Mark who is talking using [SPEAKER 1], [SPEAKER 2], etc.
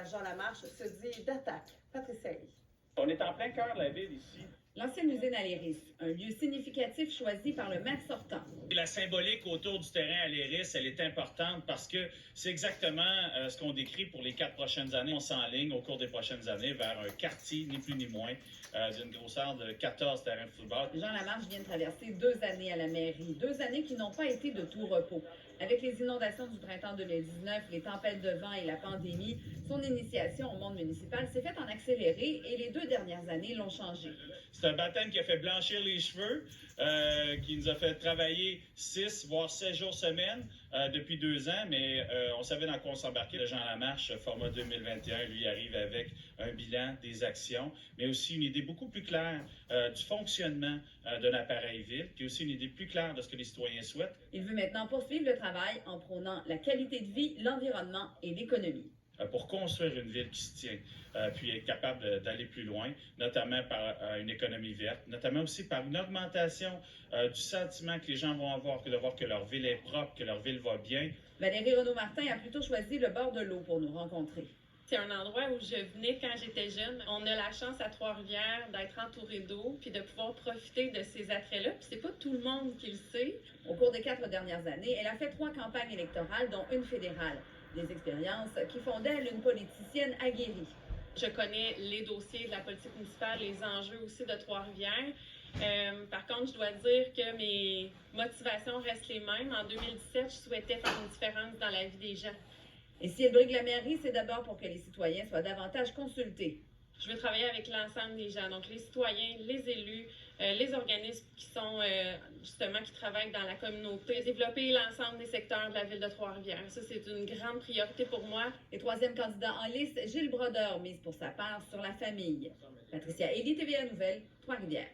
[SPEAKER 1] Jean Lamarche se dit d'attaque. Patricia Ely.
[SPEAKER 2] On est en plein cœur de la ville ici.
[SPEAKER 3] L'ancienne usine Aléris, un lieu significatif choisi par le maire sortant.
[SPEAKER 2] La symbolique autour du terrain Aléris, elle est importante parce que c'est exactement ce qu'on décrit pour les 4 prochaines années. On s'enligne au cours des prochaines années vers un quartier, ni plus ni moins, d'une grosseur de 14 terrains de football.
[SPEAKER 3] Jean Lamarche vient de traverser 2 années à la mairie, 2 années qui n'ont pas été de tout repos. Avec les inondations du printemps 2019, les tempêtes de vent et la pandémie, son initiation au monde municipal s'est faite en accéléré et les 2 dernières années l'ont changé.
[SPEAKER 2] C'est un baptême qui a fait blanchir les cheveux, qui nous a fait travailler 6 voire 7 jours semaine depuis 2 ans, mais on savait dans quoi on s'embarquait. Le Jean Lamarche, format 2021, lui arrive avec un bilan des actions, mais aussi une idée beaucoup plus claire du fonctionnement d'un appareil ville, puis aussi une idée plus claire de ce que les citoyens souhaitent.
[SPEAKER 3] Il veut maintenant poursuivre le travail en prônant la qualité de vie, l'environnement et l'économie.
[SPEAKER 2] Pour construire une ville qui se tient, puis être capable d'aller plus loin, notamment par une économie verte, notamment aussi par une augmentation du sentiment que les gens vont avoir, de voir que leur ville est propre, que leur ville va bien.
[SPEAKER 3] Valérie Renaud-Martin a plutôt choisi le bord de l'eau pour nous rencontrer.
[SPEAKER 4] C'est un endroit où je venais quand j'étais jeune. On a la chance à Trois-Rivières d'être entouré d'eau puis de pouvoir profiter de ces attraits-là. Puis c'est pas tout le monde qui le sait.
[SPEAKER 3] Au cours des 4 dernières années, elle a fait 3 campagnes électorales, dont une fédérale. Des expériences qui font d'elle une politicienne aguerrie.
[SPEAKER 4] Je connais les dossiers de la politique municipale, les enjeux aussi de Trois-Rivières. Par contre, je dois dire que mes motivations restent les mêmes. En 2017, je souhaitais faire une différence dans la vie des gens.
[SPEAKER 3] Et si elle brigue la mairie, c'est d'abord pour que les citoyens soient davantage consultés.
[SPEAKER 4] Je veux travailler avec l'ensemble des gens, donc les citoyens, les élus, les organismes qui sont justement qui travaillent dans la communauté, développer l'ensemble des secteurs de la ville de Trois-Rivières. Ça, c'est une grande priorité pour moi.
[SPEAKER 3] Et 3e candidat en liste, Gilles Brodeur, mise pour sa part sur la famille. Patricia Ely, TVA Nouvelles, Trois-Rivières.